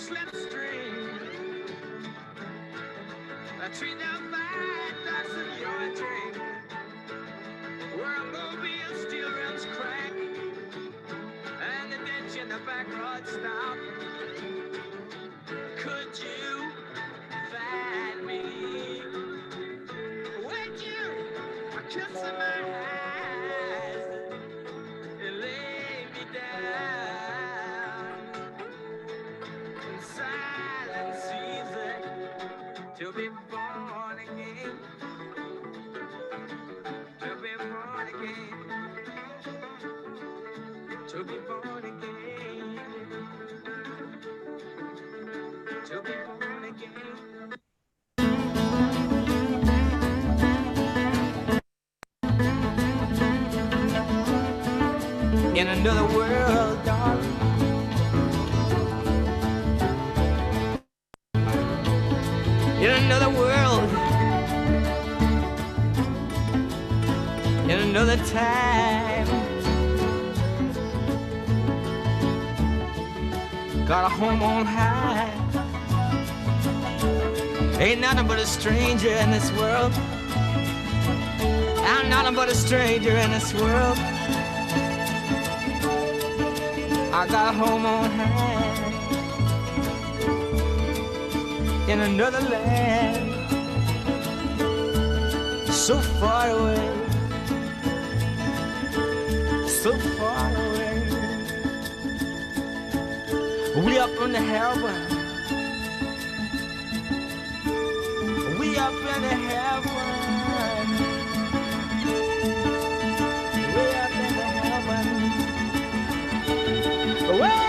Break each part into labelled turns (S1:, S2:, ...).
S1: slipstream. I treat them fine, that's in your dream. Where a mobile still runs crack, and the ditch in the back road stop. Could you find me? Would you kiss my eyes and lay me down in silence easy to be born again, to be born again, to be born again, to be born again. In another world, darling. In another world. In another time. Got a home on high. Ain't nothing but a stranger in this world. I'm nothing but a stranger in this world. I got a home on high in another land, so far away, so far away. We up in the heaven, we up in the heaven, we up in the heaven. Away.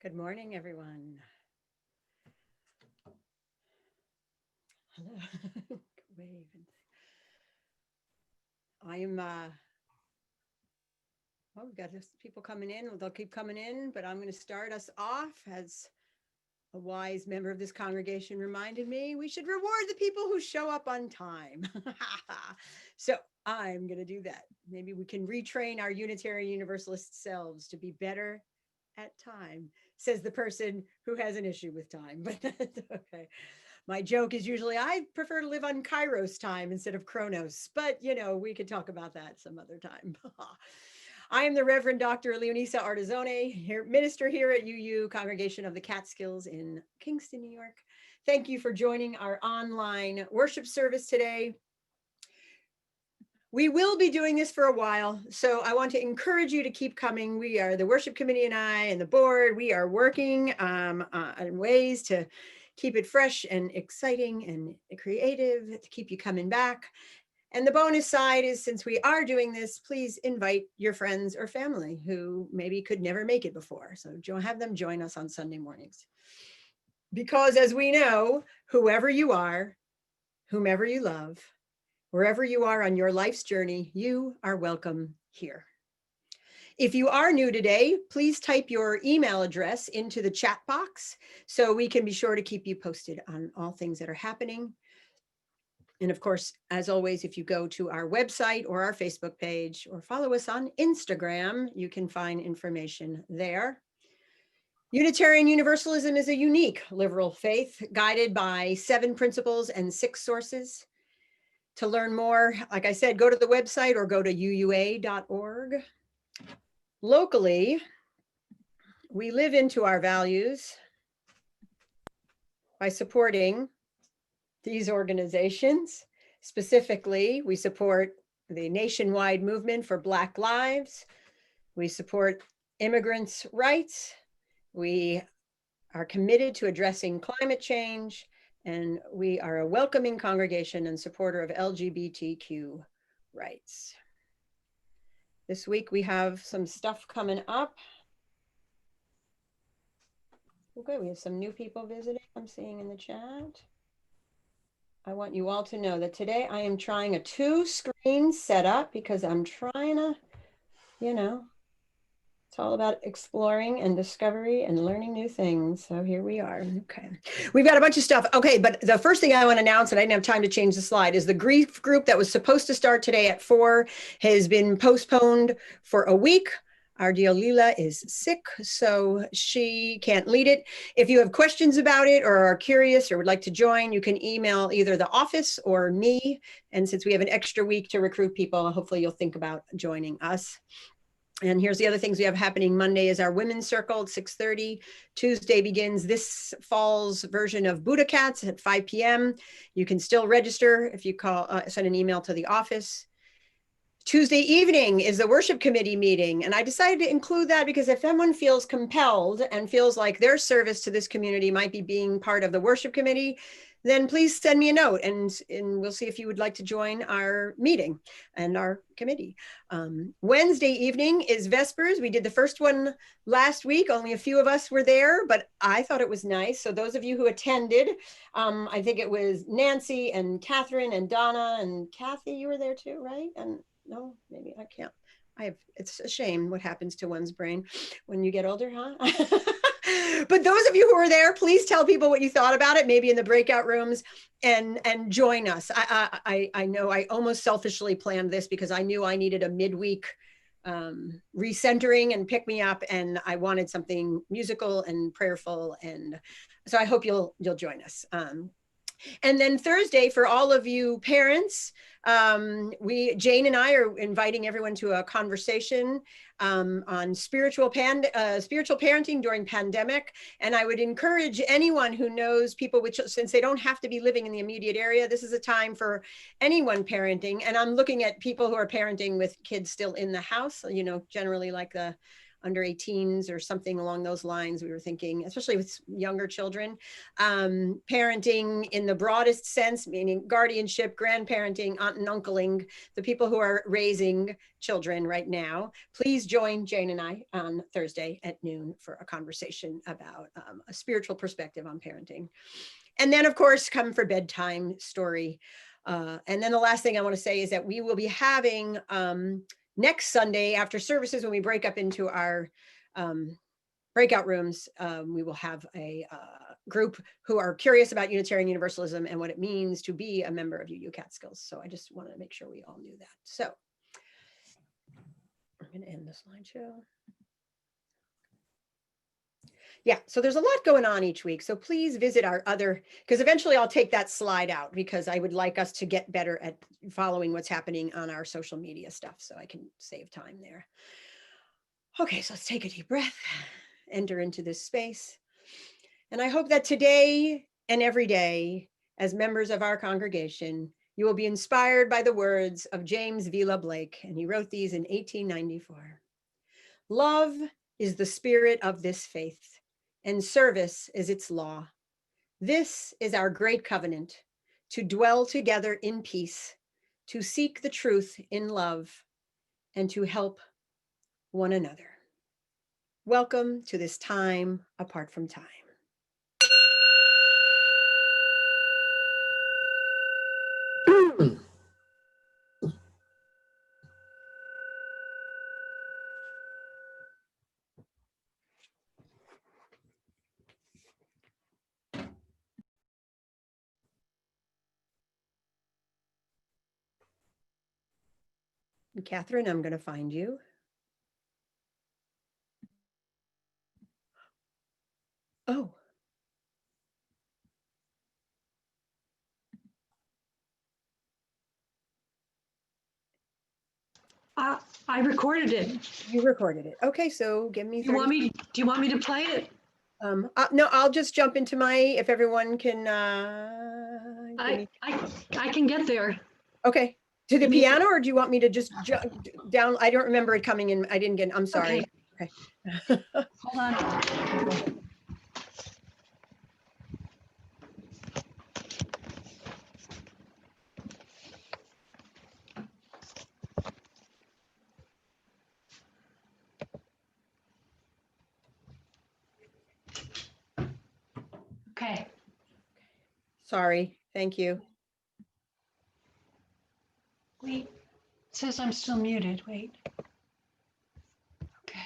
S2: Good morning, everyone. Hello. Wave. I am, well, we've got just people coming in. They'll keep coming in, but I'm going to start us off. As a wise member of this congregation reminded me, we should reward the people who show up on time. So I'm going to do that. Maybe we can retrain our Unitarian Universalist selves to be better at time, says the person who has an issue with time, but that's okay. My joke is usually I prefer to live on Kairos time instead of Chronos, but you know, we could talk about that some other time. I am the Reverend Dr. Leonisa Artizone, minister here at UU Congregation of the Catskills in Kingston, New York. Thank you for joining our online worship service today. We will be doing this for a while, so I want to encourage you to keep coming. We are, the worship committee and I and the board, we are working on ways to keep it fresh and exciting and creative, to keep you coming back. And the bonus side is, since we are doing this, please invite your friends or family who maybe could never make it before. So have them join us on Sunday mornings. Because as we know, whoever you are, whomever you love, wherever you are on your life's journey, you are welcome here. If you are new today, please type your email address into the chat box so we can be sure to keep you posted on all things that are happening. And of course, as always, if you go to our website or our Facebook page or follow us on Instagram, you can find information there. Unitarian Universalism is a unique liberal faith guided by 7 principles and 6 sources. To learn more, like I said, go to the website or go to uua.org. Locally, we live into our values by supporting these organizations. Specifically, we support the nationwide movement for Black lives. We support immigrants' rights. We are committed to addressing climate change, and we are a welcoming congregation and supporter of LGBTQ rights. This week we have some stuff coming up. Okay, we have some new people visiting. I'm seeing in the chat. I want you all to know that today I am trying a 2-screen setup because I'm trying to, it's all about exploring and discovery and learning new things. So here we are. Okay. We've got a bunch of stuff. Okay, but the first thing I want to announce, and I didn't have time to change the slide, is the grief group that was supposed to start today at 4 has been postponed for a week. Our dear Leela is sick, so she can't lead it. If you have questions about it or are curious or would like to join, you can email either the office or me. And since we have an extra week to recruit people, hopefully you'll think about joining us. And here's the other things we have happening. Monday is our women's circle at 6:30. Tuesday begins this fall's version of Buddha Cats at 5 p.m. You can still register if you send an email to the office. Tuesday evening is the worship committee meeting. And I decided to include that because if someone feels compelled and feels like their service to this community might be being part of the worship committee, then please send me a note and we'll see if you would like to join our meeting and our committee. Wednesday evening is Vespers. We did the first one last week. Only a few of us were there, but I thought it was nice. So those of you who attended, I think it was Nancy and Catherine and Donna and Kathy, you were there too, right? And no, maybe I can't. It's a shame what happens to one's brain when you get older, huh? But those of you who are there, please tell people what you thought about it, maybe in the breakout rooms, and join us. I know I almost selfishly planned this because I knew I needed a midweek recentering and pick me up, and I wanted something musical and prayerful, and so I hope you'll join us. And then Thursday, for all of you parents, Jane and I are inviting everyone to a conversation on spiritual parenting during pandemic. And I would encourage anyone who knows people, since they don't have to be living in the immediate area, this is a time for anyone parenting. And I'm looking at people who are parenting with kids still in the house, generally like the under 18s or something along those lines. We were thinking, especially with younger children, parenting in the broadest sense, meaning guardianship, grandparenting, aunt and uncling, the people who are raising children right now. Please join Jane and I on Thursday at noon for a conversation about a spiritual perspective on parenting. And then of course, come for bedtime story. And then the last thing I want to say is that we will be having next Sunday after services, when we break up into our breakout rooms, we will have a group who are curious about Unitarian Universalism and what it means to be a member of UU Catskills. So I just wanted to make sure we all knew that. So I'm going to end the slideshow. Yeah, so there's a lot going on each week. So please visit our other, because eventually I'll take that slide out because I would like us to get better at following what's happening on our social media stuff so I can save time there. Okay, so let's take a deep breath, enter into this space. And I hope that today and every day, as members of our congregation, you will be inspired by the words of James Vila Blake, and he wrote these in 1894. Love is the spirit of this faith, and service is its law. This is our great covenant, to dwell together in peace, to seek the truth in love, and to help one another. Welcome to this time apart from time. Catherine, I'm going to find you. Oh.
S3: I recorded it.
S2: You recorded it. Okay, so give me 30.
S3: Do you want me to play it?
S2: No, I'll just jump into if everyone can.
S3: I can get there.
S2: Okay. To the piano, or do you want me to just down? I don't remember it coming in. I didn't get, I'm sorry. Okay.
S3: Hold on.
S2: Sorry. Thank you.
S3: Wait, it says I'm still muted. Wait. Okay.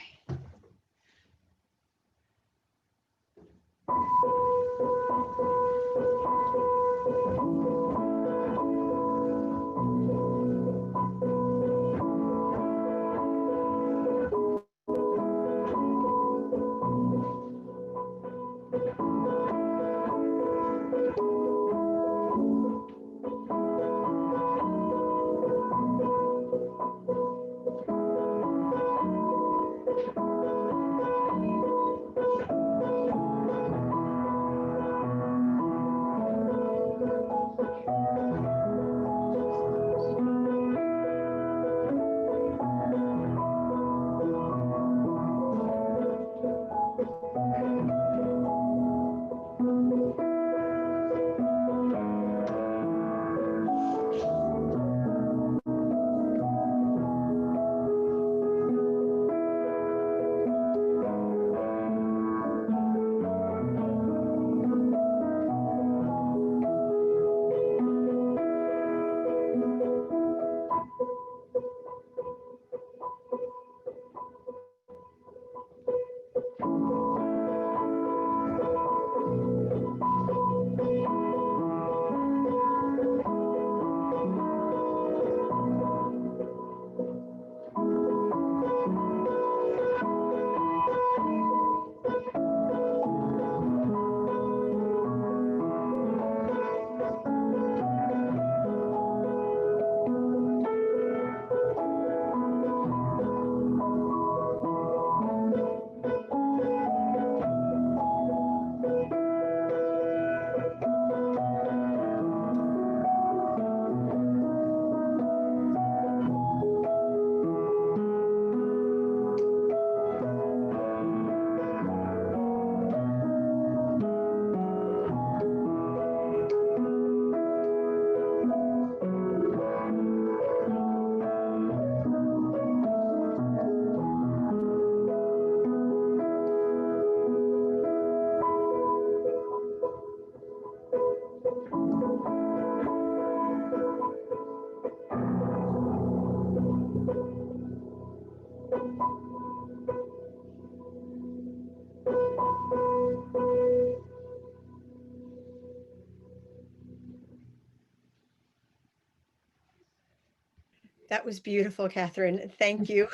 S2: That was beautiful, Catherine. Thank you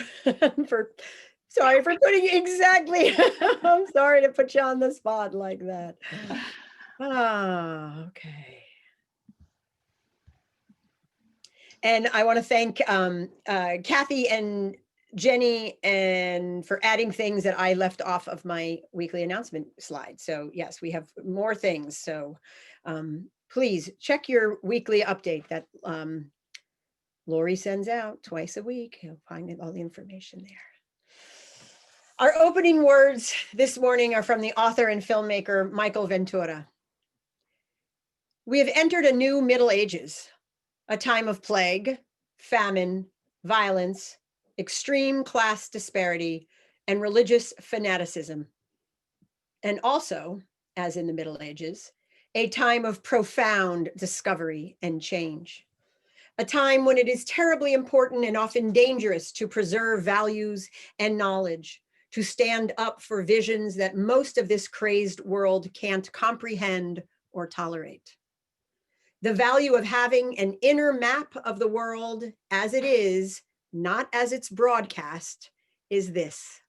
S2: sorry for putting exactly. I'm sorry to put you on the spot like that. Ah, okay. And I want to thank Kathy and Jenny and for adding things that I left off of my weekly announcement slide. So yes, we have more things. So please check your weekly update that Lori sends out twice a week. You'll find all the information there. Our opening words this morning are from the author and filmmaker, Michael Ventura. We have entered a new Middle Ages, a time of plague, famine, violence, extreme class disparity, and religious fanaticism. And also, as in the Middle Ages, a time of profound discovery and change. A time when it is terribly important and often dangerous to preserve values and knowledge, to stand up for visions that most of this crazed world can't comprehend or tolerate. The value of having an inner map of the world as it is, not as it's broadcast, is this.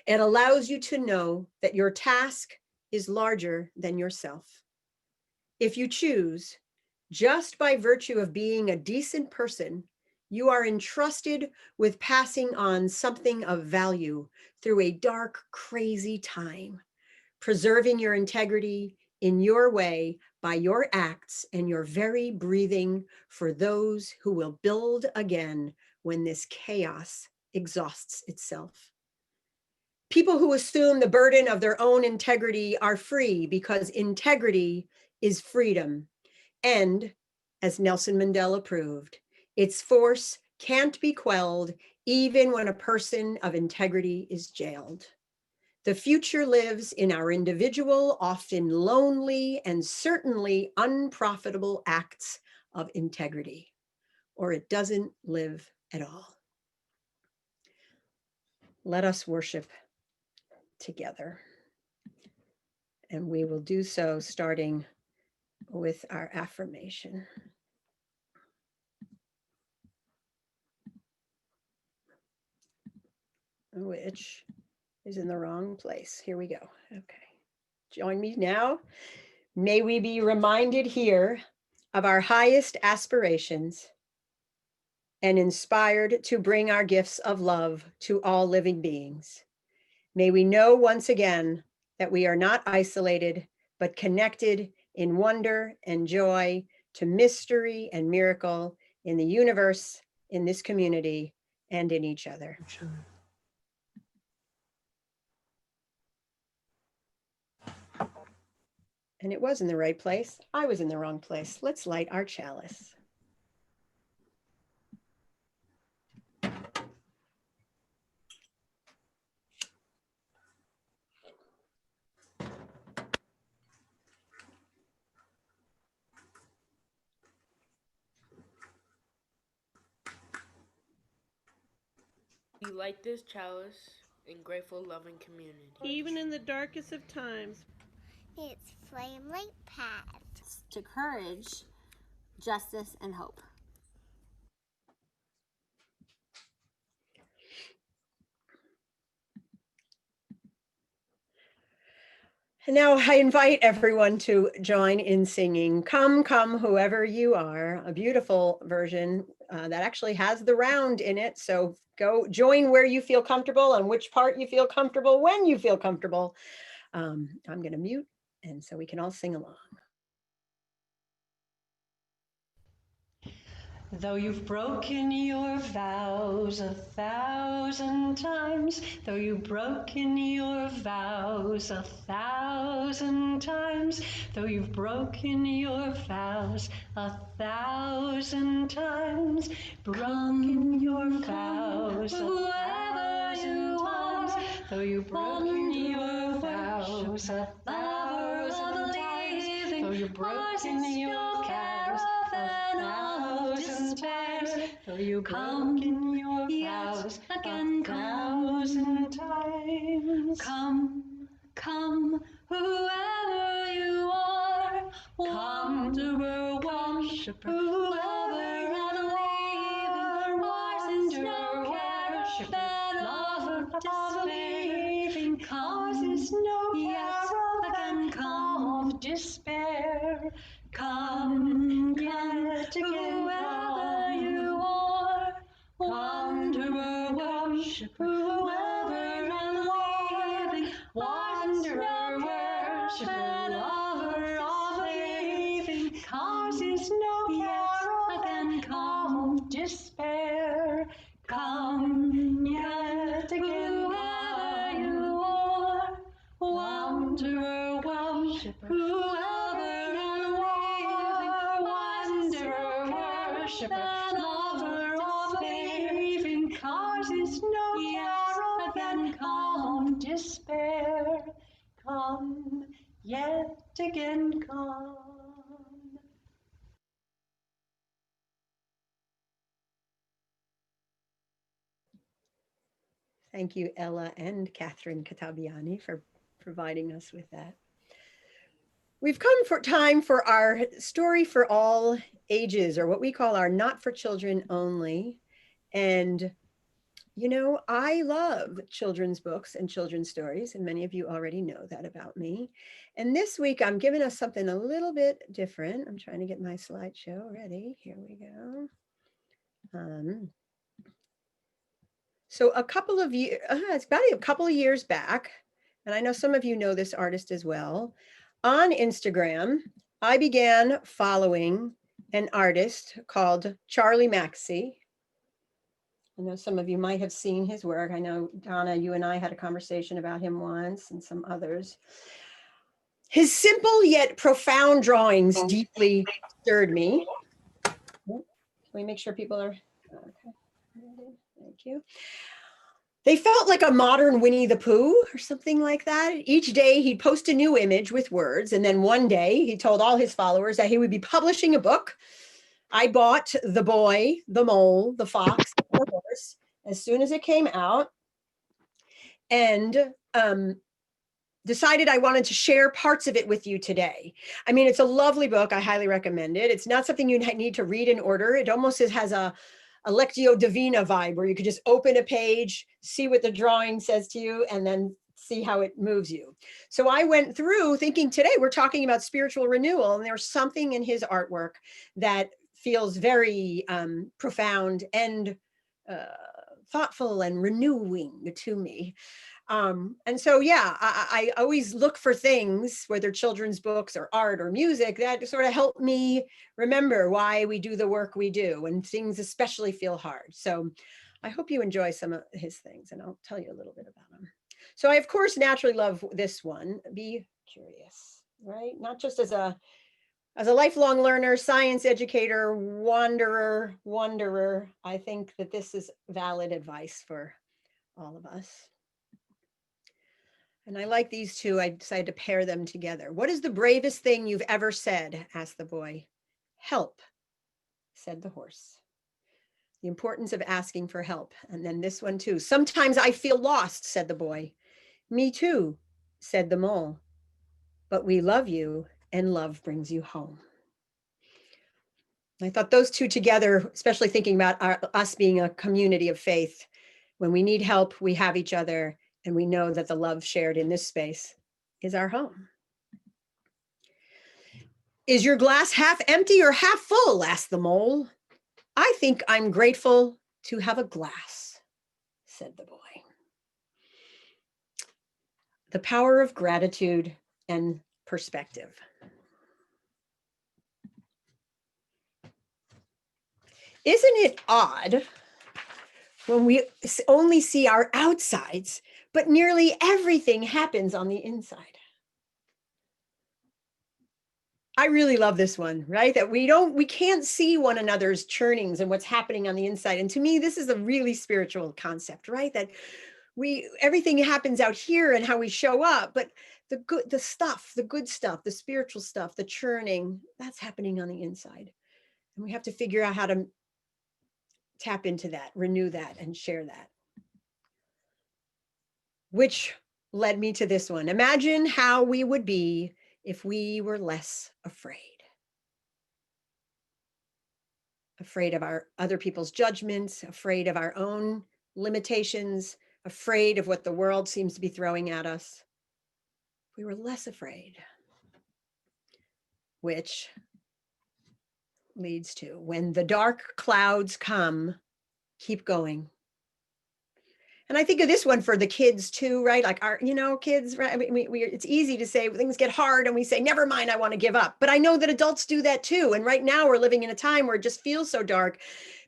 S2: It allows you to know that your task is larger than yourself. If you choose, just by virtue of being a decent person, you are entrusted with passing on something of value through a dark, crazy time, preserving your integrity in your way by your acts and your very breathing for those who will build again when this chaos exhausts itself. People who assume the burden of their own integrity are free because integrity is freedom. And, as Nelson Mandela proved, its force can't be quelled even when a person of integrity is jailed. The future lives in our individual, often lonely, and certainly unprofitable acts of integrity, or it doesn't live at all. Let us worship together. And we will do so starting with our affirmation. Which is in the wrong place. Here we go. Okay. Join me now. May we be reminded here of our highest aspirations and inspired to bring our gifts of love to all living beings. May we know once again that we are not isolated, but connected in wonder and joy to mystery and miracle in the universe, in this community, and in each other. And it was in the right place. I was in the wrong place. Let's light our chalice.
S4: You light this chalice in grateful, loving community.
S5: Even in the darkest of times,
S6: its flame light paths to courage, justice, and hope.
S2: And now I invite everyone to join in singing Come, Come, Whoever You Are, a beautiful version that actually has the round in it. So go join where you feel comfortable, on which part you feel comfortable, when you feel comfortable. I'm going to mute, and so we can all sing along.
S3: Though you've broken your vows 1,000 times, though you've broken your vows 1,000 times, though you've broken your vows 1,000 times, broken your vows 1,000 times, though you've broken your vows 1,000 times, though you've broken your vows 1,000 times, though you broken your vows again 1,000 times. Come, come, whoever you are, wanderer, worshiper, whoever unbelieving, wanderer, worshiper, lover of believing, causes no yes again, come of despair. Come yet again, whoever you are, wanderer, worshiper, whoever unbelieving, wanderer, worshiper, lover of believing, causes no care again, come of despair. Come yet again, whoever you are, wanderer, worshiper, whoever wanderer, worshiper, lover of believing, causes no care again, come despair. Come yet again, come.
S2: Thank you, Ella and Catherine Katabiani, for providing us with that. We've come for time for our story for all ages, or what we call our not for children only. And, you know, I love children's books and children's stories, and many of you already know that about me. And this week I'm giving us something a little bit different. I'm trying to get my slideshow ready. Here we go. So a couple of years, it's about a couple of years back, and I know some of you know this artist as well. On Instagram, I began following an artist called Charlie Mackesy. I know some of you might have seen his work. I know, Donna, you and I had a conversation about him once, and some others. His simple yet profound drawings deeply stirred me. Can we make sure people are, okay, thank you. They felt like a modern Winnie the Pooh or something like that. Each day he'd post a new image with words. And then one day he told all his followers that he would be publishing a book. I bought The Boy, the Mole, the Fox, and the Horse as soon as it came out, and decided I wanted to share parts of it with you today. I mean, it's a lovely book. I highly recommend it. It's not something you need to read in order. It almost has a Lectio Divina vibe where you could just open a page, see what the drawing says to you, and then see how it moves you. So I went through thinking today we're talking about spiritual renewal, and there's something in his artwork that feels very profound and thoughtful and renewing to me. And so, yeah, I always look for things, whether children's books or art or music, that sort of help me remember why we do the work we do when things especially feel hard. So I hope you enjoy some of his things, and I'll tell you a little bit about them. So I, of course, naturally love this one, Be Curious, right? Not just as a lifelong learner, science educator, wanderer, I think that this is valid advice for all of us. And I like these two. I decided to pair them together. What is the bravest thing you've ever said? Asked the boy. Help, said the horse. The importance of asking for help. And then this one too. Sometimes I feel lost, said the boy. Me too, said the mole. But we love you, and love brings you home. I thought those two together, especially thinking about us being a community of faith, when we need help, we have each other, and we know that the love shared in this space is our home. Is your glass half empty or half full? Asked the mole. I think I'm grateful to have a glass, said the boy. The power of gratitude and perspective. Isn't it odd when we only see our outsides, but nearly everything happens on the inside? I really love this one, right? That we can't see one another's churnings and what's happening on the inside. And to me, this is a really spiritual concept, right? That everything happens out here and how we show up, but the good stuff, the spiritual stuff, the churning, that's happening on the inside. And we have to figure out how to tap into that, renew that, and share that. Which led me to this one. Imagine how we would be if we were less afraid. Afraid of our other people's judgments, afraid of our own limitations, afraid of what the world seems to be throwing at us. If we were less afraid, which leads to, when the dark clouds come, keep going. And I think of this one for the kids too, right? Like our, kids, right? I mean, it's easy to say things get hard and we say, never mind, I want to give up. But I know that adults do that too. And right now we're living in a time where it just feels so dark,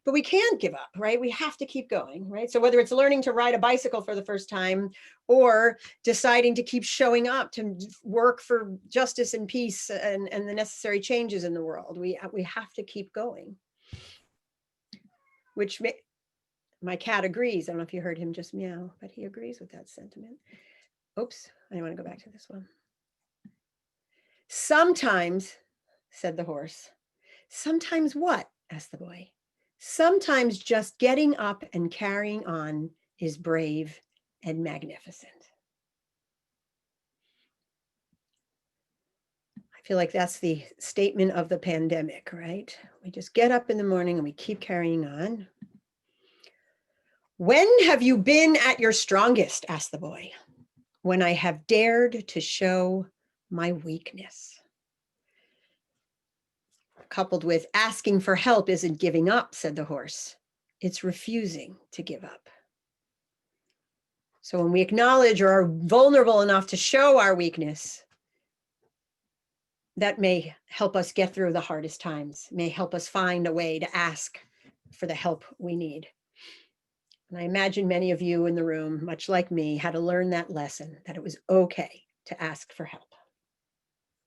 S2: but we can't give up, right? We have to keep going, right? So whether it's learning to ride a bicycle for the first time or deciding to keep showing up to work for justice and peace and the necessary changes in the world, we have to keep going. Which my cat agrees. I don't know if you heard him just meow, but he agrees with that sentiment. Oops, I want to go back to this one. Sometimes, said the horse. Sometimes what? Asked the boy. Sometimes just getting up and carrying on is brave and magnificent. I feel like that's the statement of the pandemic, right? We just get up in the morning and we keep carrying on. When have you been at your strongest? Asked the boy. When I have dared to show my weakness. Coupled with asking for help isn't giving up, said the horse. It's refusing to give up. So when we acknowledge or are vulnerable enough to show our weakness, that may help us get through the hardest times, may help us find a way to ask for the help we need. And I imagine many of you in the room, much like me, had to learn that lesson, that it was okay to ask for help.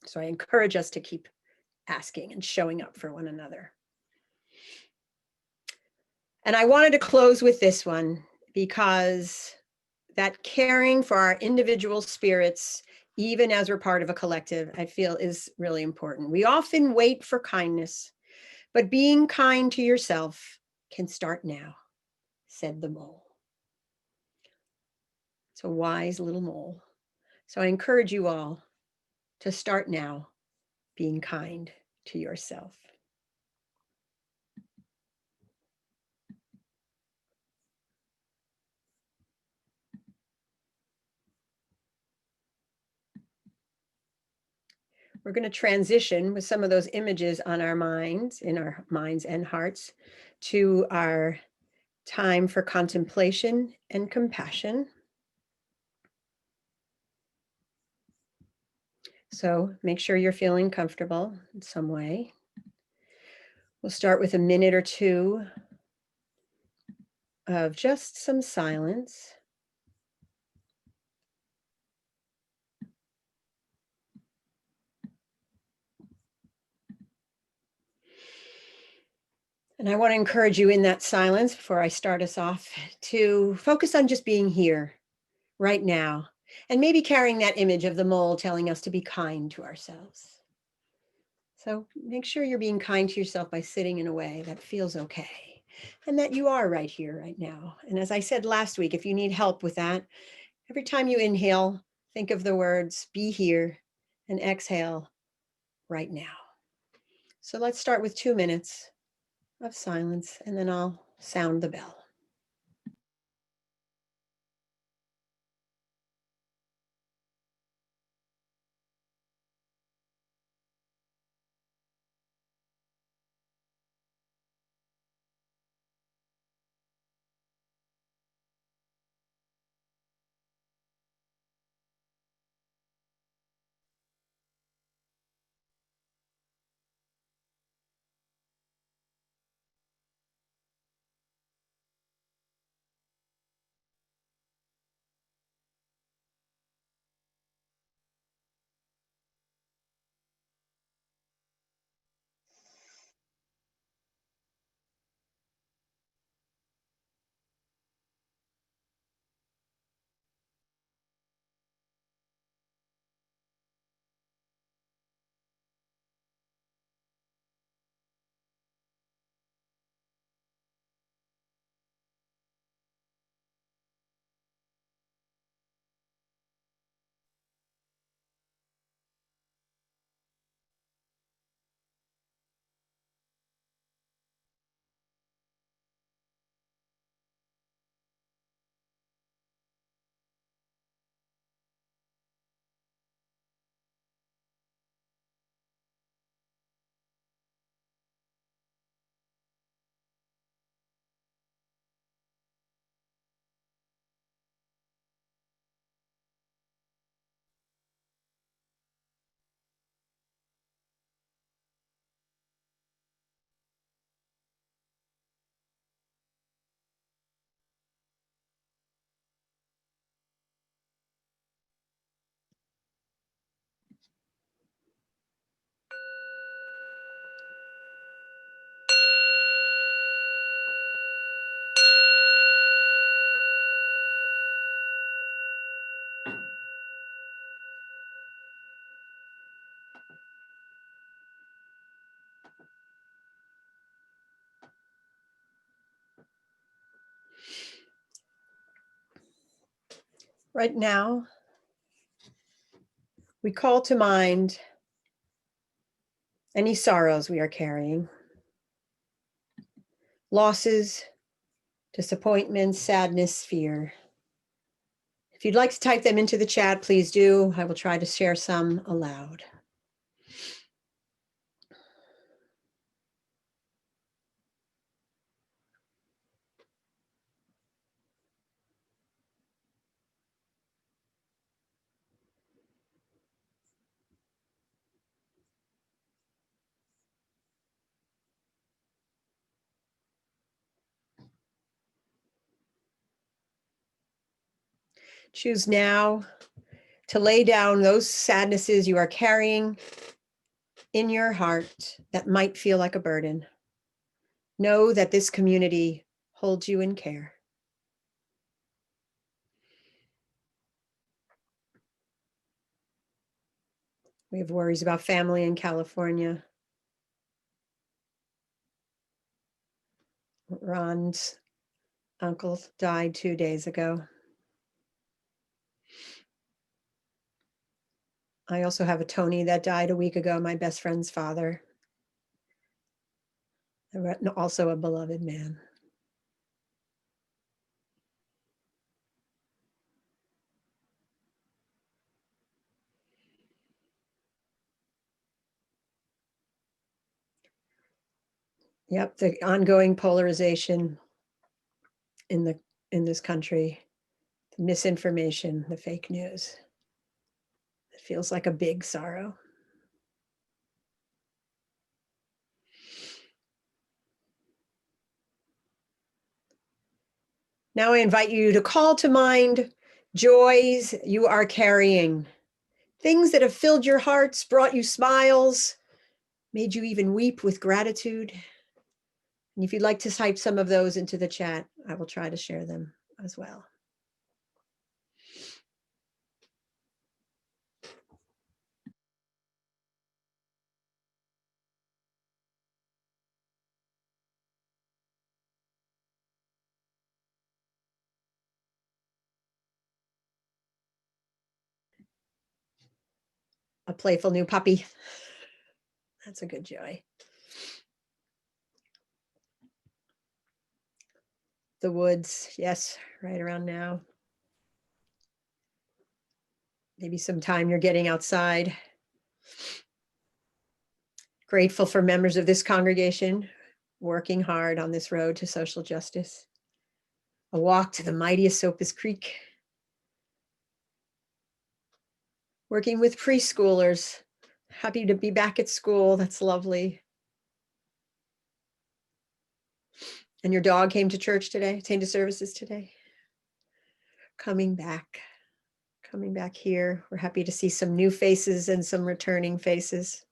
S2: So I encourage us to keep asking and showing up for one another. And I wanted to close with this one because that caring for our individual spirits, even as we're part of a collective, I feel is really important. We often wait for kindness, but being kind to yourself can start now, said the mole. It's a wise little mole. So I encourage you all to start now being kind to yourself. We're going to transition with some of those images on our minds, in our minds and hearts, to our time for contemplation and compassion. So make sure you're feeling comfortable in some way. We'll start with a minute or two of just some silence. And I want to encourage you in that silence, before I start us off, to focus on just being here right now, and maybe carrying that image of the mole telling us to be kind to ourselves. So make sure you're being kind to yourself by sitting in a way that feels okay, and that you are right here, right now. And as I said last week, if you need help with that, every time you inhale, think of the words, be here, and exhale, right now. So let's start with 2 minutes of silence, and then I'll sound the bell. Right now, we call to mind any sorrows we are carrying, losses, disappointments, sadness, fear. If you'd like to type them into the chat, please do. I will try to share some aloud. Choose now to lay down those sadnesses you are carrying in your heart that might feel like a burden. Know that this community holds you in care. We have worries about family in California. Ron's uncle died 2 days ago. I also have a Tony that died a week ago, my best friend's father. Also a beloved man. Yep, the ongoing polarization in this country, the misinformation, the fake news. It feels like a big sorrow. Now I invite you to call to mind joys you are carrying, things that have filled your hearts, brought you smiles, made you even weep with gratitude. And if you'd like to type some of those into the chat, I will try to share them as well. A playful new puppy. That's a good joy. The woods, yes, right around now. Maybe some time you're getting outside. Grateful for members of this congregation working hard on this road to social justice. A walk to the mighty Esopus Creek. Working with preschoolers. Happy to be back at school. That's lovely. And your dog came to church today, came to services today. Coming back here. We're happy to see some new faces and some returning faces.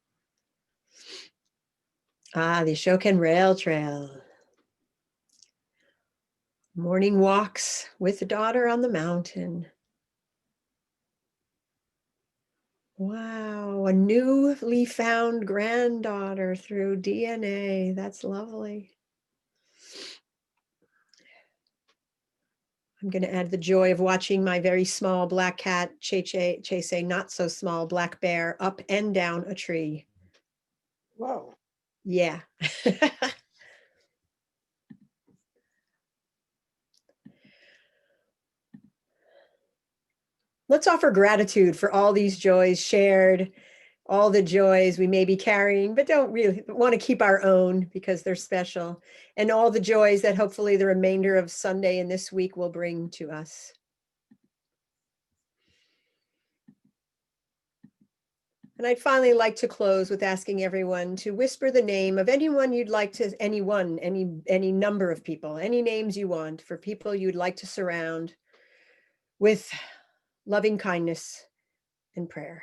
S2: Ah, the Ashokan Rail Trail. Morning walks with the daughter on the mountain. Wow, a newly found granddaughter through DNA. That's lovely. I'm going to add the joy of watching my very small black cat chase a not so small black bear up and down a tree.
S7: Whoa.
S2: Yeah. Let's offer gratitude for all these joys shared, all the joys we may be carrying, but don't really want to keep our own because they're special, and all the joys that hopefully the remainder of Sunday and this week will bring to us. And I'd finally like to close with asking everyone to whisper the name of anyone you'd like to, any number of people, any names you want for people you'd like to surround with loving kindness and prayer.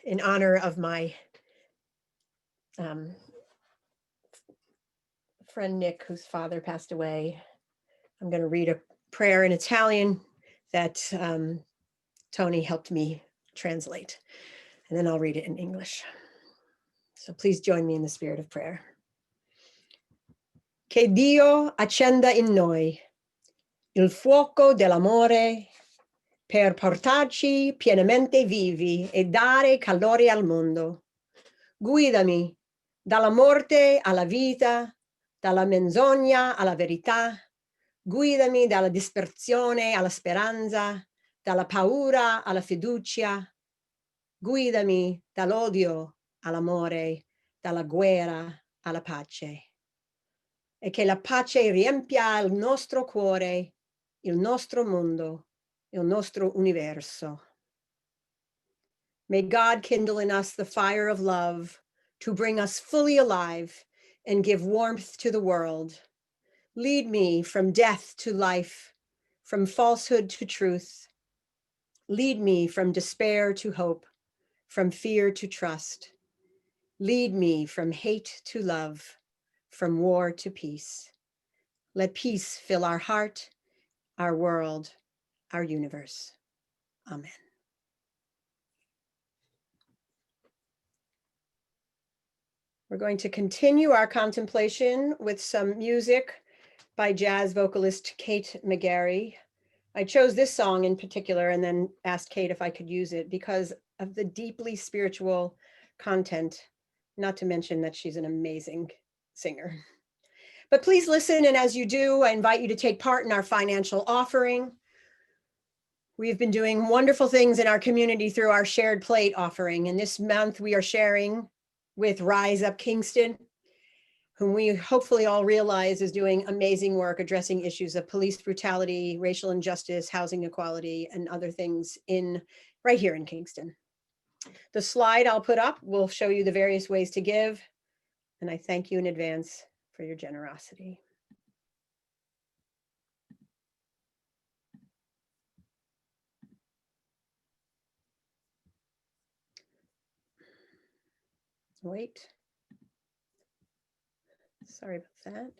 S2: In honor of my friend Nick, whose father passed away, I'm going to read a prayer in Italian that Tony helped me translate, and then I'll read it in English. So please join me in the spirit of prayer. Che Dio accenda in noi il fuoco dell'amore per portarci pienamente vivi e dare calore al mondo. Guidami dalla morte alla vita, dalla menzogna alla verità. Guidami dalla dispersione alla speranza, dalla paura alla fiducia. Guidami dall'odio all'amore, dalla guerra alla pace. E che la pace riempia il nostro cuore, il nostro mondo, il nostro universo. May God kindle in us the fire of love to bring us fully alive and give warmth to the world. Lead me from death to life, from falsehood to truth. Lead me from despair to hope, from fear to trust. Lead me from hate to love, from war to peace. Let peace fill our heart, our world, our universe. Amen. We're going to continue our contemplation with some music by jazz vocalist Kate McGarry. I chose this song in particular and then asked Kate if I could use it because of the deeply spiritual content, not to mention that she's an amazing singer. But please listen, and as you do, I invite you to take part in our financial offering. We've been doing wonderful things in our community through our Shared Plate offering, and this month we are sharing with Rise Up Kingston, whom we hopefully all realize is doing amazing work addressing issues of police brutality, racial injustice, housing equality, and other things right here in Kingston. The slide I'll put up will show you the various ways to give, and I thank you in advance for your generosity. Wait. Sorry about that.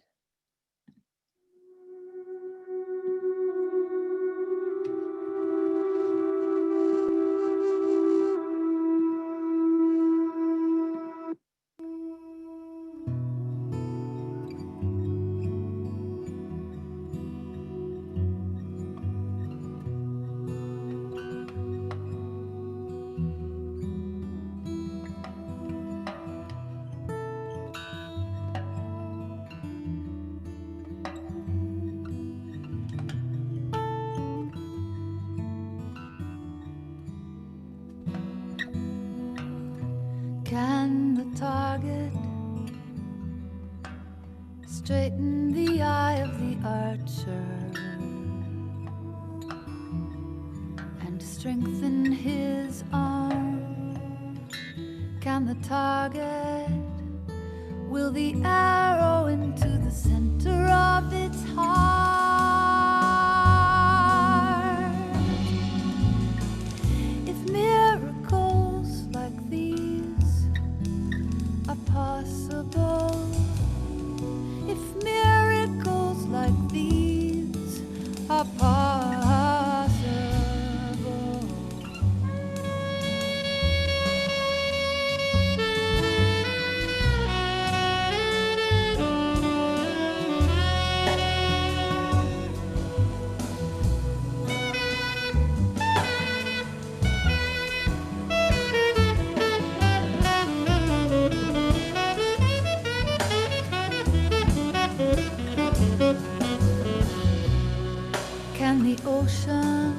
S8: Can the target straighten the eye of the archer and strengthen his arm? Can the target will the arrow into the center of its heart? If miracles like these are possible, if miracles like these are possible, can the ocean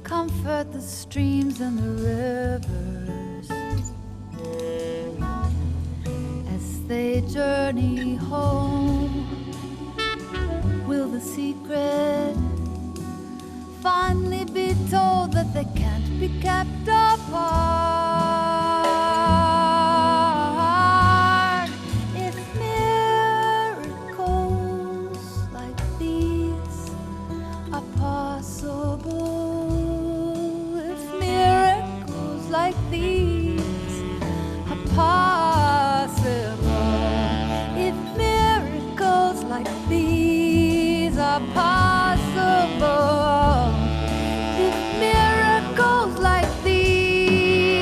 S8: comfort the streams and the rivers as they journey home? Will the secret finally be told that they can't be kept apart? If miracles like these are possible, if miracles like these are possible, if miracles like these are possible, if miracles like these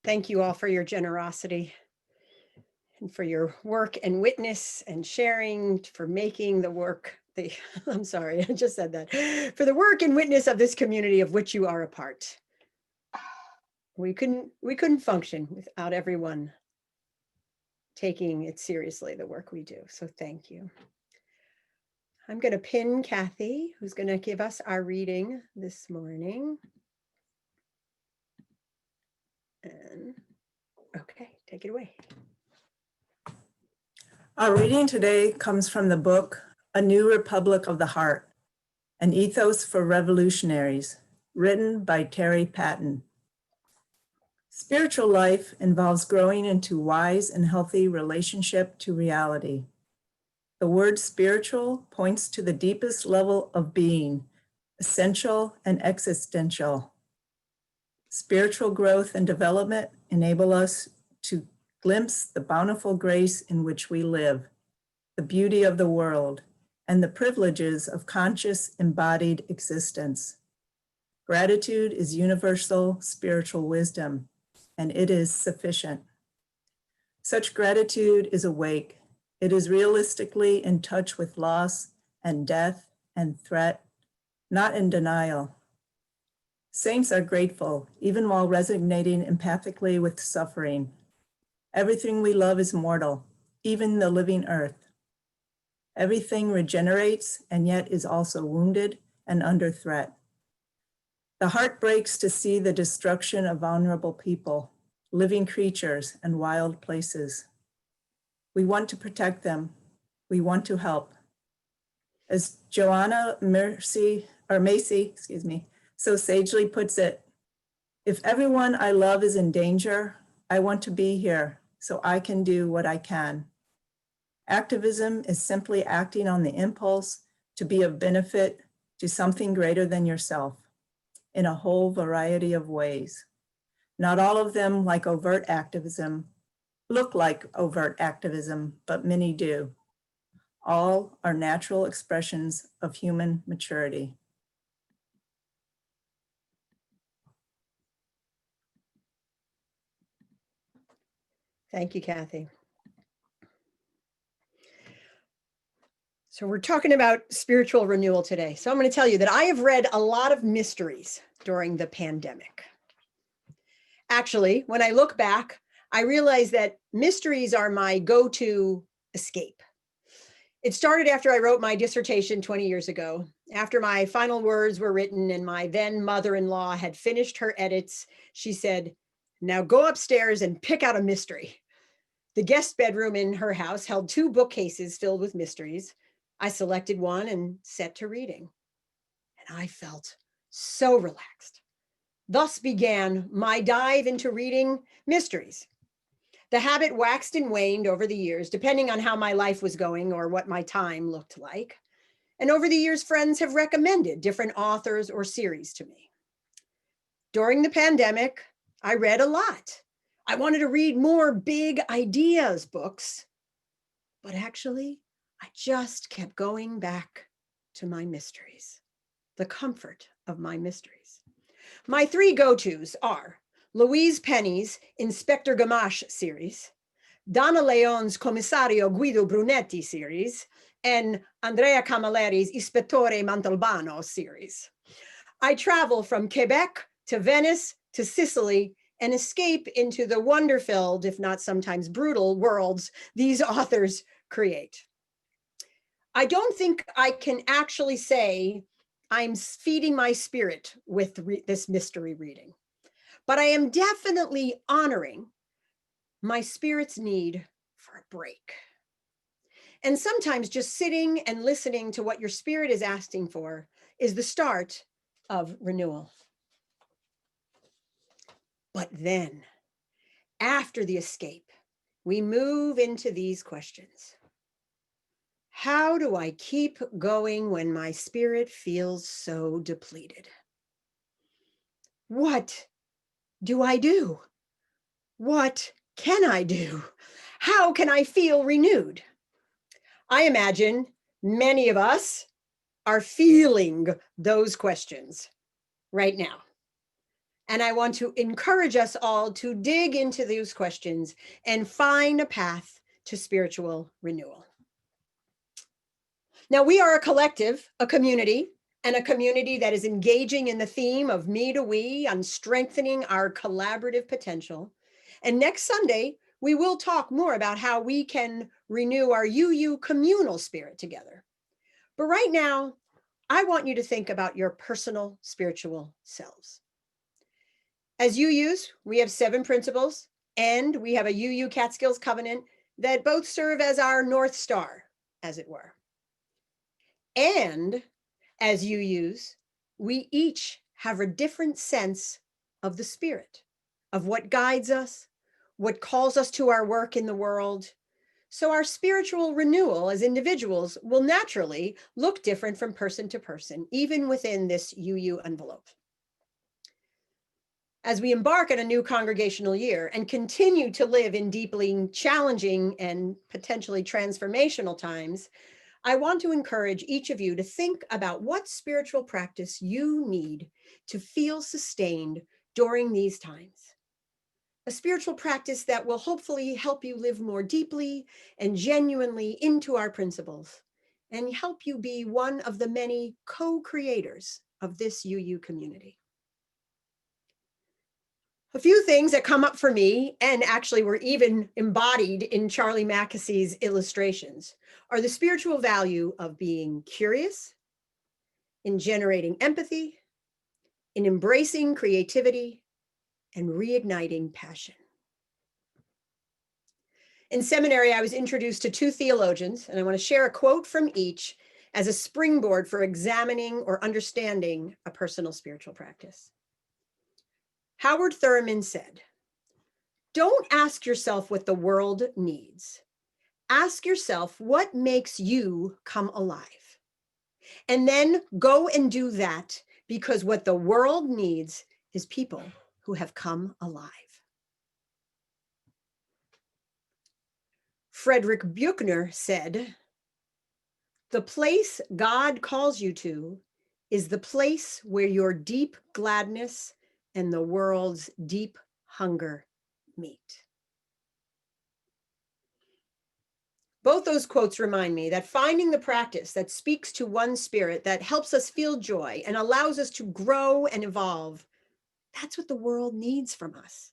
S2: Thank you all for your generosity and for your work and witness and sharing, for making the work, I'm sorry, I just said that, for the work and witness of this community of which you are a part. We couldn't function without everyone taking it seriously, the work we do. So thank you. I'm going to pin Kathy, who's going to give us our reading this morning. And okay, take it away.
S9: Our reading today comes from the book, A New Republic of the Heart, An Ethos for Revolutionaries, written by Terry Patton. Spiritual life involves growing into wise and healthy relationship to reality. The word spiritual points to the deepest level of being, essential and existential. Spiritual growth and development enable us to glimpse the bountiful grace in which we live, the beauty of the world, and the privileges of conscious embodied existence. Gratitude is universal spiritual wisdom, and it is sufficient. Such gratitude is awake. It is realistically in touch with loss and death and threat, not in denial. Saints are grateful, even while resonating empathically with suffering. Everything we love is mortal, even the living earth. Everything regenerates and yet is also wounded and under threat. The heart breaks to see the destruction of vulnerable people, living creatures, and wild places. We want to protect them. We want to help. As Joanna Macy, so sagely puts it, if everyone I love is in danger, I want to be here so I can do what I can. Activism is simply acting on the impulse to be of benefit to something greater than yourself in a whole variety of ways. Not all of them like overt activism, look like overt activism, but many do. All are natural expressions of human maturity.
S2: Thank you, Kathy. So we're talking about spiritual renewal today. So I'm going to tell you that I have read a lot of mysteries during the pandemic. Actually, when I look back, I realize that mysteries are my go-to escape. It started after I wrote my dissertation 20 years ago. After my final words were written and my then mother-in-law had finished her edits, she said, "Now go upstairs and pick out a mystery." The guest bedroom in her house held 2 bookcases filled with mysteries. I selected one and set to reading. And I felt so relaxed. Thus began my dive into reading mysteries. The habit waxed and waned over the years, depending on how my life was going or what my time looked like. And over the years, friends have recommended different authors or series to me. During the pandemic, I read a lot. I wanted to read more big ideas books, but actually, I just kept going back to my mysteries, the comfort of my mysteries. My 3 go-tos are Louise Penny's Inspector Gamache series, Donna Leon's Commissario Guido Brunetti series, and Andrea Camilleri's Ispettore Montalbano series. I travel from Quebec to Venice to Sicily and escape into the wonder-filled, if not sometimes brutal, worlds these authors create. I don't think I can actually say I'm feeding my spirit with this mystery reading, but I am definitely honoring my spirit's need for a break. And sometimes just sitting and listening to what your spirit is asking for is the start of renewal. But then, after the escape, we move into these questions. How do I keep going when my spirit feels so depleted? What do I do? What can I do? How can I feel renewed? I imagine many of us are feeling those questions right now. And I want to encourage us all to dig into those questions and find a path to spiritual renewal. Now, we are a collective, a community, and a community that is engaging in the theme of me to we on strengthening our collaborative potential. And next Sunday, we will talk more about how we can renew our UU communal spirit together. But right now, I want you to think about your personal spiritual selves. As UUs, we have 7 principles, and we have a UU Catskills covenant that both serve as our North Star, as it were. And as UUs, we each have a different sense of the spirit, of what guides us, what calls us to our work in the world. So our spiritual renewal as individuals will naturally look different from person to person, even within this UU envelope. As we embark on a new congregational year and continue to live in deeply challenging and potentially transformational times, I want to encourage each of you to think about what spiritual practice you need to feel sustained during these times. A spiritual practice that will hopefully help you live more deeply and genuinely into our principles and help you be one of the many co-creators of this UU community. A few things that come up for me, and actually were even embodied in Charlie Mackessy's illustrations, are the spiritual value of being curious, in generating empathy, in embracing creativity, and reigniting passion. In seminary, I was introduced to 2 theologians, and I want to share a quote from each as a springboard for examining or understanding a personal spiritual practice. Howard Thurman said, "Don't ask yourself what the world needs. Ask yourself what makes you come alive. And then go and do that, because what the world needs is people who have come alive." Frederick Buechner said, "The place God calls you to is the place where your deep gladness and the world's deep hunger meet." Both those quotes remind me that finding the practice that speaks to one's spirit, that helps us feel joy and allows us to grow and evolve, that's what the world needs from us.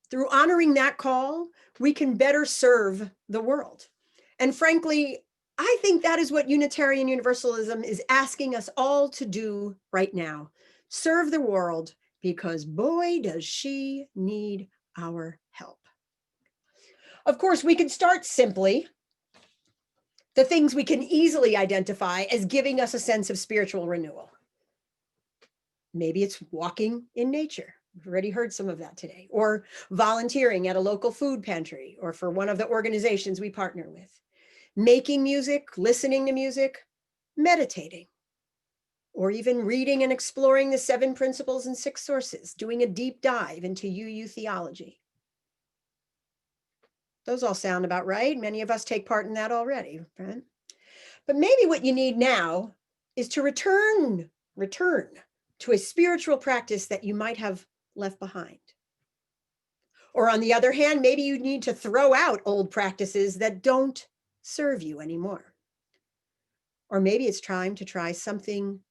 S2: Through honoring that call, we can better serve the world. And frankly, I think that is what Unitarian Universalism is asking us all to do right now. Serve the world, because boy, does she need our help. Of course, we can start simply. The things we can easily identify as giving us a sense of spiritual renewal. Maybe it's walking in nature. We've already heard some of that today. Or volunteering at a local food pantry, or for one of the organizations we partner with. Making music, listening to music, meditating, or even reading and exploring the 7 principles and 6 sources, doing a deep dive into UU theology. Those all sound about right. Many of us take part in that already, right? But maybe what you need now is to return to a spiritual practice that you might have left behind. Or on the other hand, maybe you need to throw out old practices that don't serve you anymore. Or maybe it's time to try something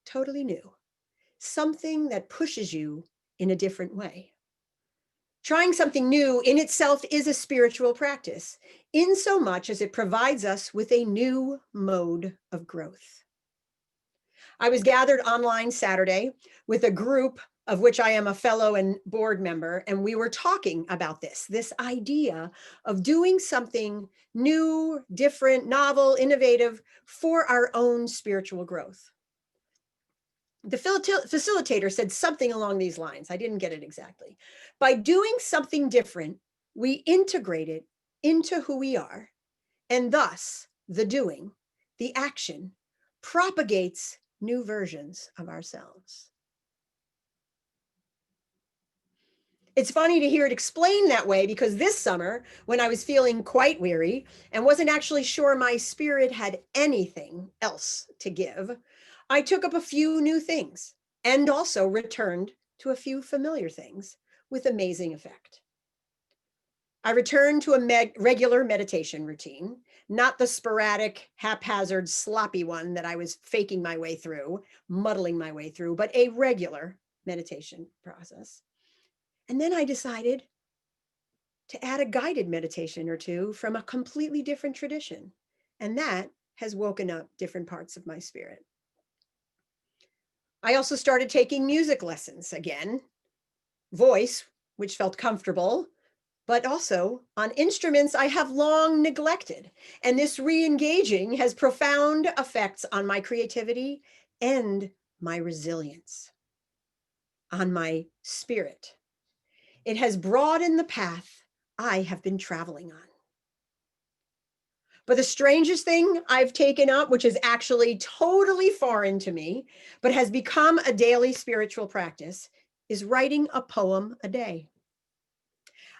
S2: totally new, something that pushes you in a different way. Trying something new in itself is a spiritual practice, in so much as it provides us with a new mode of growth. I was gathered online Saturday with a group of which I am a fellow and board member, and we were talking about this idea of doing something new, different, novel, innovative for our own spiritual growth. The facilitator said something along these lines. I didn't get it exactly. By doing something different, we integrate it into who we are, and thus the doing, the action, propagates new versions of ourselves. It's funny to hear it explained that way, because this summer, when I was feeling quite weary and wasn't actually sure my spirit had anything else to give, I took up a few new things and also returned to a few familiar things with amazing effect. I returned to a regular meditation routine, not the sporadic, haphazard, sloppy one that I was faking my way through, muddling my way through, but a regular meditation process. And then I decided to add a guided meditation or two from a completely different tradition. And that has woken up different parts of my spirit. I also started taking music lessons again, voice, which felt comfortable, but also on instruments I have long neglected. And this re-engaging has profound effects on my creativity and my resilience, on my spirit. It has broadened the path I have been traveling on. But the strangest thing I've taken up, which is actually totally foreign to me, but has become a daily spiritual practice, is writing a poem a day.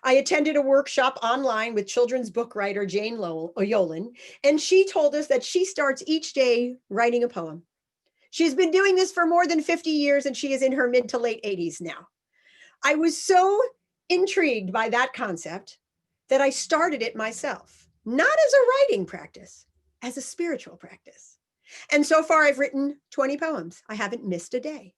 S2: I attended a workshop online with children's book writer Jane Yolen, and she told us that she starts each day writing a poem. She's been doing this for more than 50 years, and she is in her mid to late 80s now. I was so intrigued by that concept that I started it myself, not as a writing practice, as a spiritual practice. And so far I've written 20 poems. I haven't missed a day.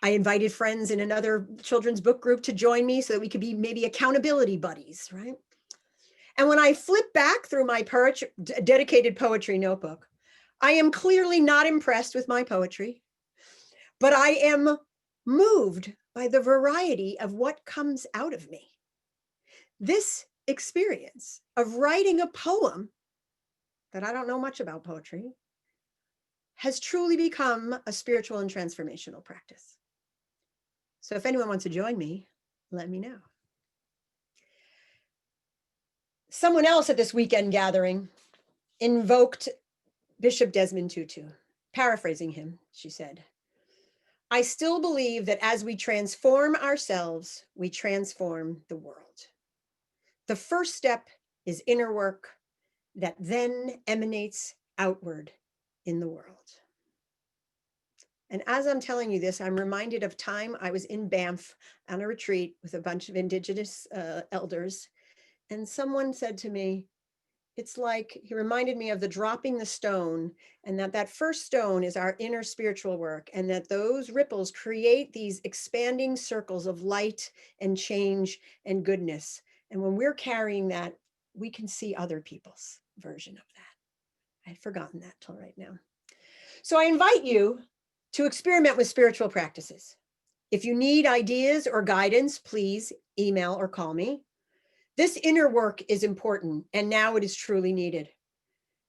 S2: I invited friends in another children's book group to join me so that we could be maybe accountability buddies, right? And when I flip back through my dedicated poetry notebook, I am clearly not impressed with my poetry, but I am moved by the variety of what comes out of me. This experience of writing a poem that I don't know much about poetry has truly become a spiritual and transformational practice. So if anyone wants to join me, let me know. Someone else at this weekend gathering invoked Bishop Desmond Tutu. Paraphrasing him, she said, "I still believe that as we transform ourselves, we transform the world. The first step is inner work that then emanates outward in the world." And as I'm telling you this, I'm reminded of time I was in Banff on a retreat with a bunch of Indigenous elders. And someone said to me, it's like, he reminded me of the dropping the stone, and that first stone is our inner spiritual work, and that those ripples create these expanding circles of light and change and goodness. And when we're carrying that, we can see other people's version of that. I had forgotten that till right now. So I invite you to experiment with spiritual practices. If you need ideas or guidance, please email or call me. This inner work is important, and now it is truly needed.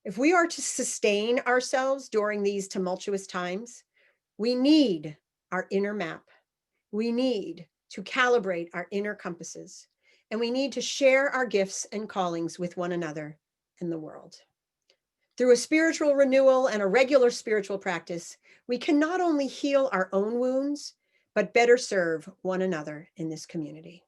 S2: If we are to sustain ourselves during these tumultuous times, we need our inner map. We need to calibrate our inner compasses, and we need to share our gifts and callings with one another and the world. Through a spiritual renewal and a regular spiritual practice, we can not only heal our own wounds, but better serve one another in this community.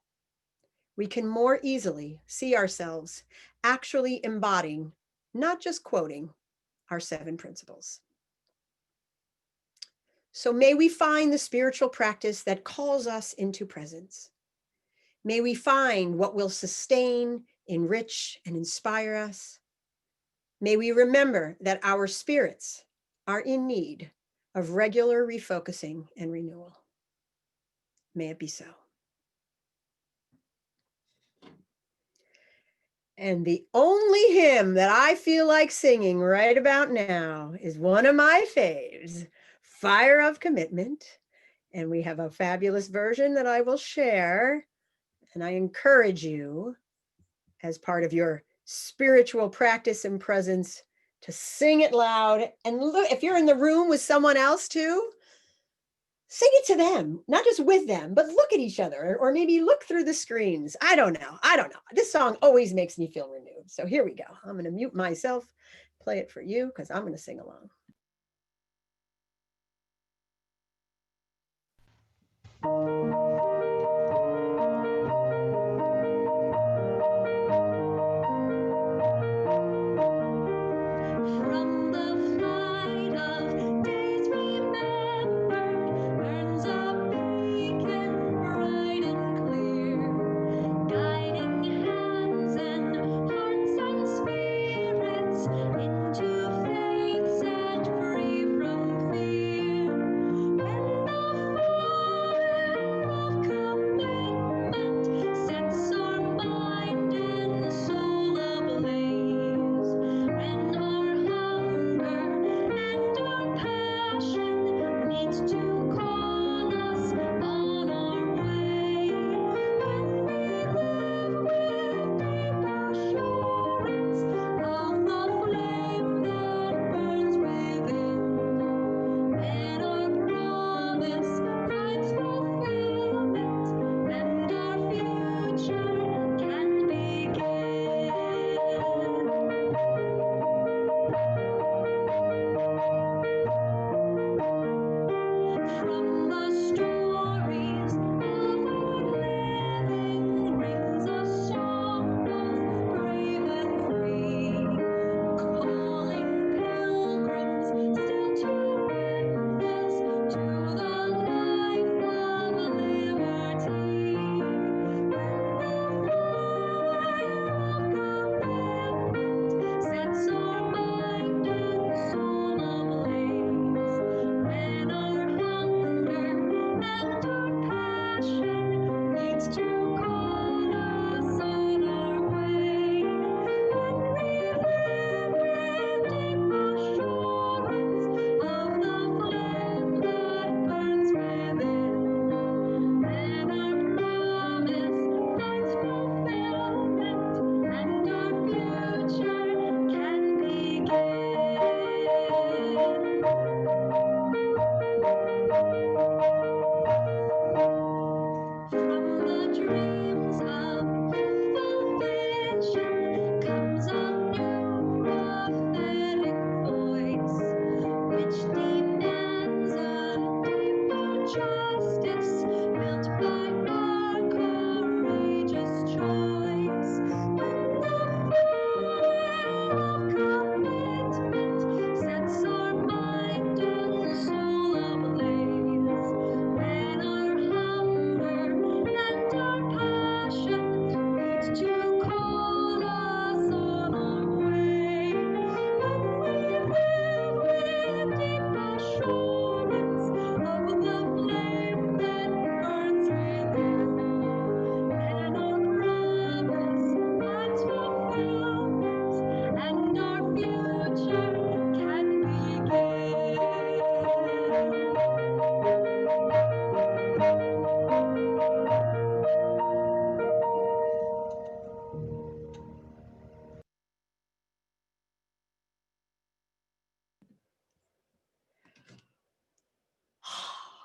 S2: We can more easily see ourselves actually embodying, not just quoting, our 7 principles. So may we find the spiritual practice that calls us into presence. May we find what will sustain, enrich, and inspire us. May we remember that our spirits are in need of regular refocusing and renewal. May it be so. And the only hymn that I feel like singing right about now is one of my faves, Fire of Commitment. And we have a fabulous version that I will share. And I encourage you, as part of your spiritual practice and presence, to sing it loud. And look, if you're in the room with someone else too, sing it to them, not just with them, but look at each other, or maybe look through the screens. I don't know. This song always makes me feel renewed. So here we go. I'm going to mute myself, play it for you, because I'm going to sing along.
S8: From the flight of days remember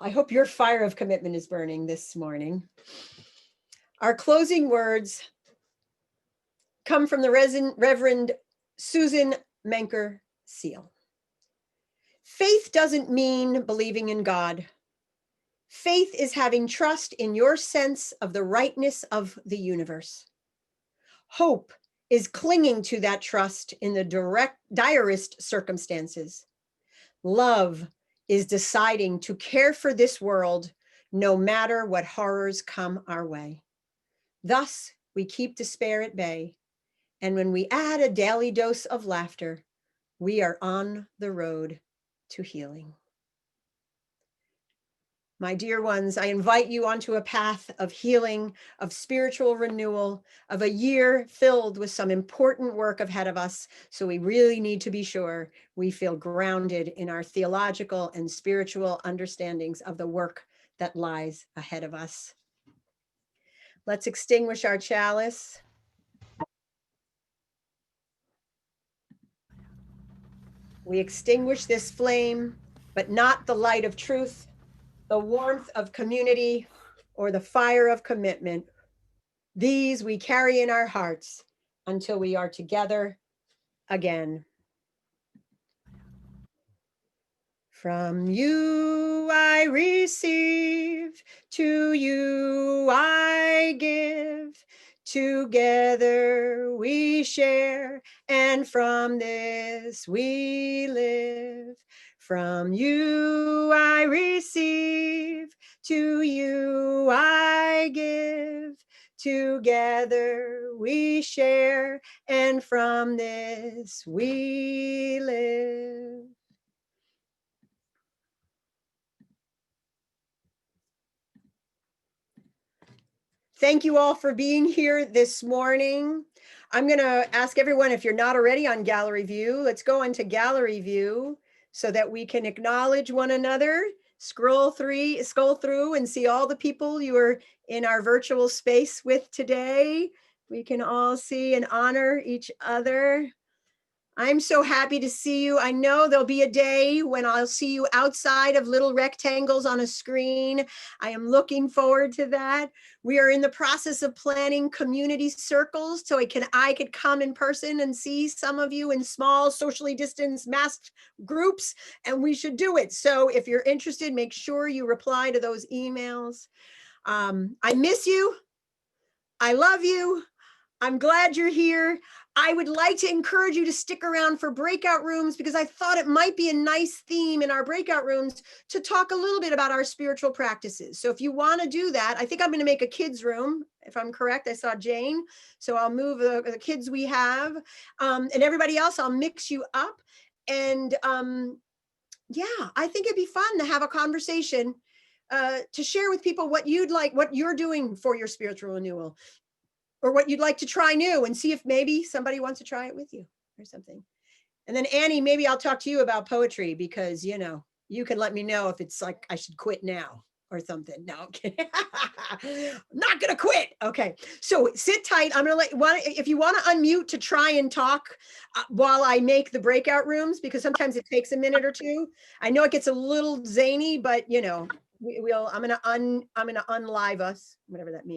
S2: I hope your fire of commitment is burning this morning. Our closing words come from the Reverend Susan Menker Seal. Faith doesn't mean believing in God. Faith is having trust in your sense of the rightness of the universe. Hope is clinging to that trust in the direst circumstances. Love is deciding to care for this world no matter what horrors come our way. Thus, we keep despair at bay. And when we add a daily dose of laughter, we are on the road to healing. My dear ones, I invite you onto a path of healing, of spiritual renewal, of a year filled with some important work ahead of us. So we really need to be sure we feel grounded in our theological and spiritual understandings of the work that lies ahead of us. Let's extinguish our chalice. We extinguish this flame, but not the light of truth, the warmth of community, or the fire of commitment. These we carry in our hearts until we are together again. From you I receive, to you I give. Together we share, and from this we live. From you I receive, to you I give. Together we share, and from this we live. Thank you all for being here this morning. I'm going to ask everyone, if you're not already on gallery view, let's go into gallery view so that we can acknowledge one another. Scroll through and see all the people you are in our virtual space with today. We can all see and honor each other. I'm so happy to see you. I know there'll be a day when I'll see you outside of little rectangles on a screen. I am looking forward to that. We are in the process of planning community circles so I could come in person and see some of you in small, socially distanced, masked groups, and we should do it. So if you're interested, make sure you reply to those emails. I miss you. I love you. I'm glad you're here. I would like to encourage you to stick around for breakout rooms because I thought it might be a nice theme in our breakout rooms to talk a little bit about our spiritual practices. So if you want to do that, I think I'm going to make a kids room, if I'm correct. I saw Jane. So I'll move the kids we have and everybody else, I'll mix you up. And yeah, I think it'd be fun to have a conversation to share with people what you'd like, what you're doing for your spiritual renewal, or what you'd like to try new, and see if maybe somebody wants to try it with you or something. And then Annie, maybe I'll talk to you about poetry because, you know, you can let me know if it's like I should quit now or something. No, I'm kidding. I'm not gonna quit. Okay, so sit tight. I'm gonna if you want to unmute to try and talk while I make the breakout rooms, because sometimes it takes a minute or two. I know it gets a little zany, but you know, I'm gonna unlive us, whatever that means.